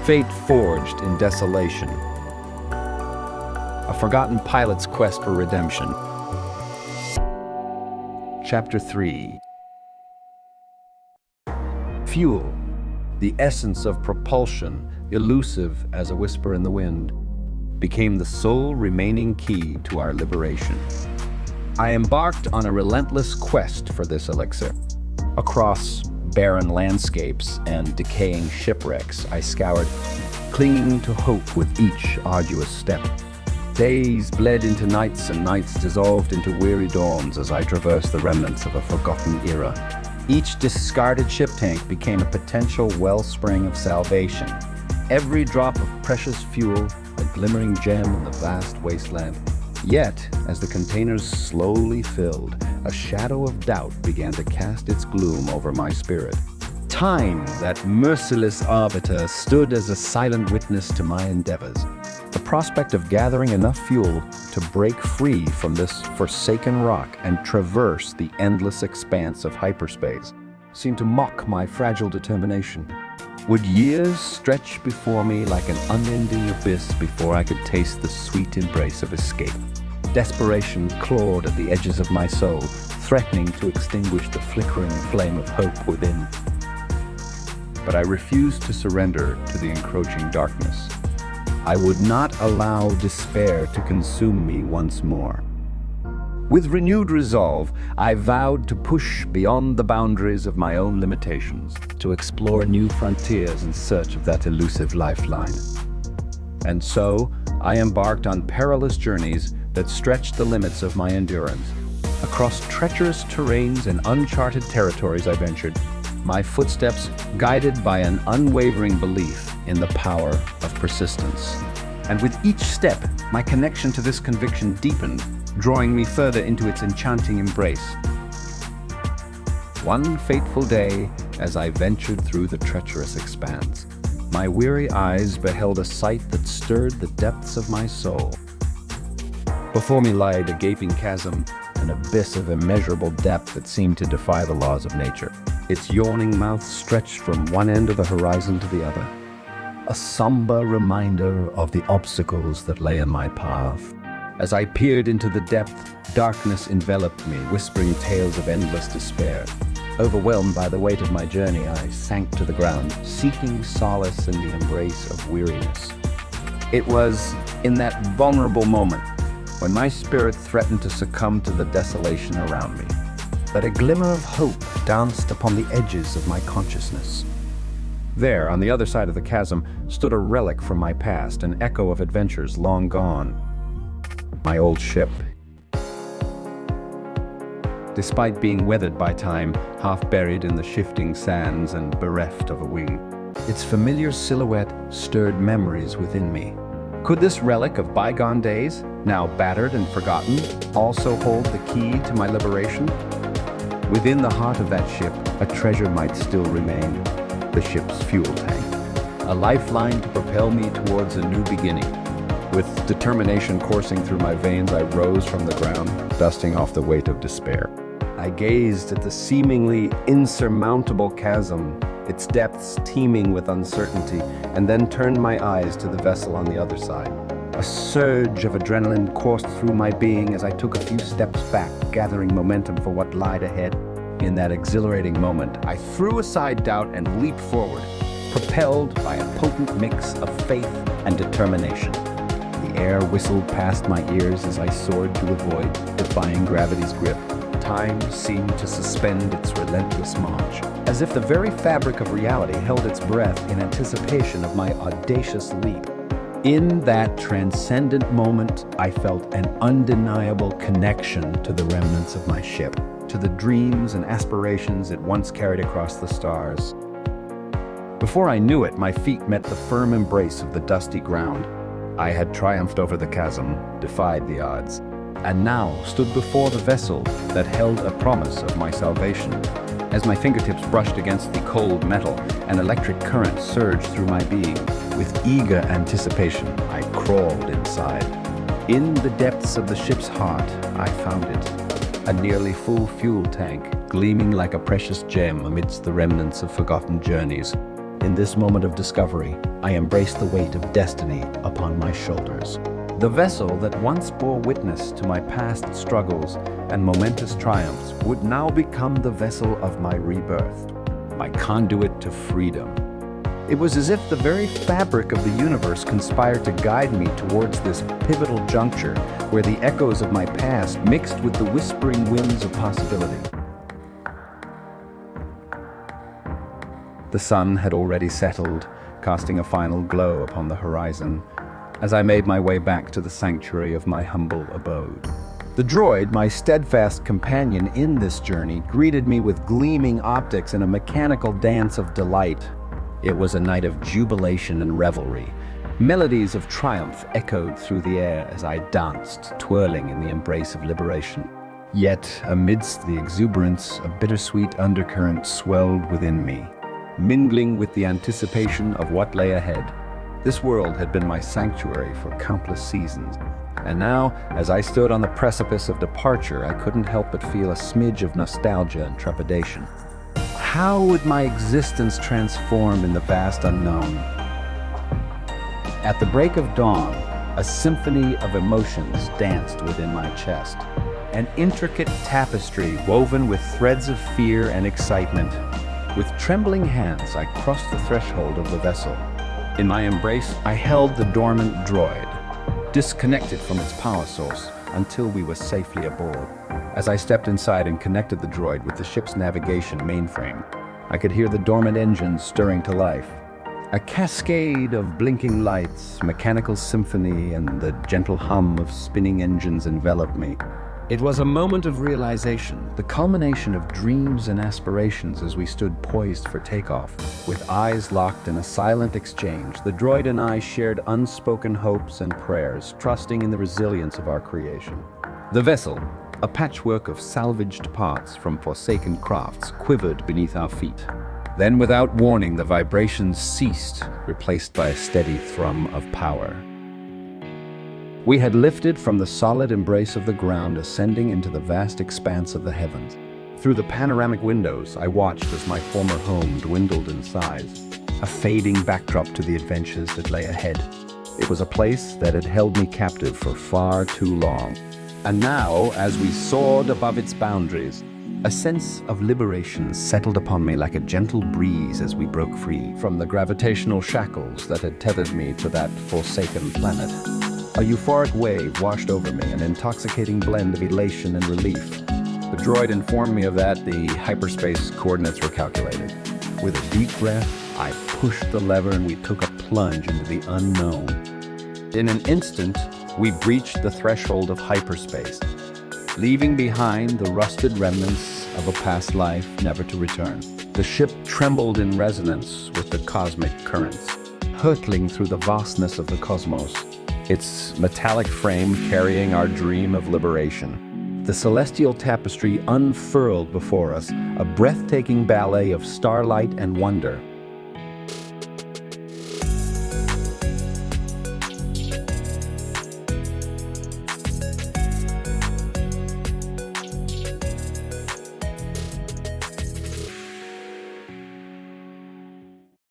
Fate forged in desolation. A forgotten pilot's quest for redemption. Chapter 3. Fuel, the essence of propulsion, elusive as a whisper in the wind, became the sole remaining key to our liberation. I embarked on a relentless quest for this elixir. Across barren landscapes and decaying shipwrecks, I scoured, clinging to hope with each arduous step. Days bled into nights, and nights dissolved into weary dawns as I traversed the remnants of a forgotten era. Each discarded ship tank became a potential wellspring of salvation. Every drop of precious fuel, a glimmering gem in the vast wasteland. Yet, as the containers slowly filled, a shadow of doubt began to cast its gloom over my spirit. Time, that merciless arbiter, stood as a silent witness to my endeavors. The prospect of gathering enough fuel to break free from this forsaken rock and traverse the endless expanse of hyperspace seemed to mock my fragile determination. Would years stretch before me like an unending abyss before I could taste the sweet embrace of escape? Desperation clawed at the edges of my soul, threatening to extinguish the flickering flame of hope within. But I refused to surrender to the encroaching darkness. I would not allow despair to consume me once more. With renewed resolve, I vowed to push beyond the boundaries of my own limitations, to explore new frontiers in search of that elusive lifeline. And so, I embarked on perilous journeys that stretched the limits of my endurance. Across treacherous terrains and uncharted territories I ventured, my footsteps guided by an unwavering belief in the power of persistence. And with each step, my connection to this conviction deepened, drawing me further into its enchanting embrace. One fateful day, as I ventured through the treacherous expanse, my weary eyes beheld a sight that stirred the depths of my soul. Before me lied a gaping chasm, an abyss of immeasurable depth that seemed to defy the laws of nature. Its yawning mouth stretched from one end of the horizon to the other, a somber reminder of the obstacles that lay in my path. As I peered into the depth, darkness enveloped me, whispering tales of endless despair. Overwhelmed by the weight of my journey, I sank to the ground, seeking solace in the embrace of weariness. It was in that vulnerable moment, when my spirit threatened to succumb to the desolation around me, that a glimmer of hope danced upon the edges of my consciousness. There, on the other side of the chasm, stood a relic from my past, an echo of adventures long gone. My old ship. Despite being weathered by time, half buried in the shifting sands and bereft of a wing, its familiar silhouette stirred memories within me. Could this relic of bygone days, now battered and forgotten, also hold the key to my liberation? Within the heart of that ship, a treasure might still remain, the ship's fuel tank, a lifeline to propel me towards a new beginning. With determination coursing through my veins, I rose from the ground, dusting off the weight of despair. I gazed at the seemingly insurmountable chasm, its depths teeming with uncertainty, and then turned my eyes to the vessel on the other side. A surge of adrenaline coursed through my being as I took a few steps back, gathering momentum for what lied ahead. In that exhilarating moment, I threw aside doubt and leaped forward, propelled by a potent mix of faith and determination. The air whistled past my ears as I soared to the void, defying gravity's grip. Time seemed to suspend its relentless march, as if the very fabric of reality held its breath in anticipation of my audacious leap. In that transcendent moment, I felt an undeniable connection to the remnants of my ship, to the dreams and aspirations it once carried across the stars. Before I knew it, my feet met the firm embrace of the dusty ground. I had triumphed over the chasm, defied the odds, and now stood before the vessel that held a promise of my salvation. As my fingertips brushed against the cold metal, an electric current surged through my being. With eager anticipation, I crawled inside. In the depths of the ship's heart, I found it. A nearly full fuel tank, gleaming like a precious gem amidst the remnants of forgotten journeys. In this moment of discovery, I embraced the weight of destiny upon my shoulders. The vessel that once bore witness to my past struggles and momentous triumphs would now become the vessel of my rebirth, my conduit to freedom. It was as if the very fabric of the universe conspired to guide me towards this pivotal juncture where the echoes of my past mixed with the whispering winds of possibility. The sun had already settled, casting a final glow upon the horizon, as I made my way back to the sanctuary of my humble abode. The droid, my steadfast companion in this journey, greeted me with gleaming optics and a mechanical dance of delight. It was a night of jubilation and revelry. Melodies of triumph echoed through the air as I danced, twirling in the embrace of liberation. Yet, amidst the exuberance, a bittersweet undercurrent swelled within me, mingling with the anticipation of what lay ahead. This world had been my sanctuary for countless seasons, and now, as I stood on the precipice of departure, I couldn't help but feel a smidge of nostalgia and trepidation. How would my existence transform in the vast unknown? At the break of dawn, a symphony of emotions danced within my chest, an intricate tapestry woven with threads of fear and excitement. With trembling hands, I crossed the threshold of the vessel. In my embrace, I held the dormant droid, disconnected from its power source, until we were safely aboard. As I stepped inside and connected the droid with the ship's navigation mainframe, I could hear the dormant engines stirring to life. A cascade of blinking lights, mechanical symphony, and the gentle hum of spinning engines enveloped me. It was a moment of realization, the culmination of dreams and aspirations as we stood poised for takeoff. With eyes locked in a silent exchange, the droid and I shared unspoken hopes and prayers, trusting in the resilience of our creation. The vessel, a patchwork of salvaged parts from forsaken crafts, quivered beneath our feet. Then, without warning, the vibrations ceased, replaced by a steady thrum of power. We had lifted from the solid embrace of the ground, ascending into the vast expanse of the heavens. Through the panoramic windows, I watched as my former home dwindled in size, a fading backdrop to the adventures that lay ahead. It was a place that had held me captive for far too long. And now, as we soared above its boundaries, a sense of liberation settled upon me like a gentle breeze as we broke free from the gravitational shackles that had tethered me to that forsaken planet. A euphoric wave washed over me, an intoxicating blend of elation and relief. The droid informed me of that. The hyperspace coordinates were calculated. With a deep breath, I pushed the lever and we took a plunge into the unknown. In an instant, we breached the threshold of hyperspace, leaving behind the rusted remnants of a past life never to return. The ship trembled in resonance with the cosmic currents, hurtling through the vastness of the cosmos, its metallic frame carrying our dream of liberation. The celestial tapestry unfurled before us, a breathtaking ballet of starlight and wonder.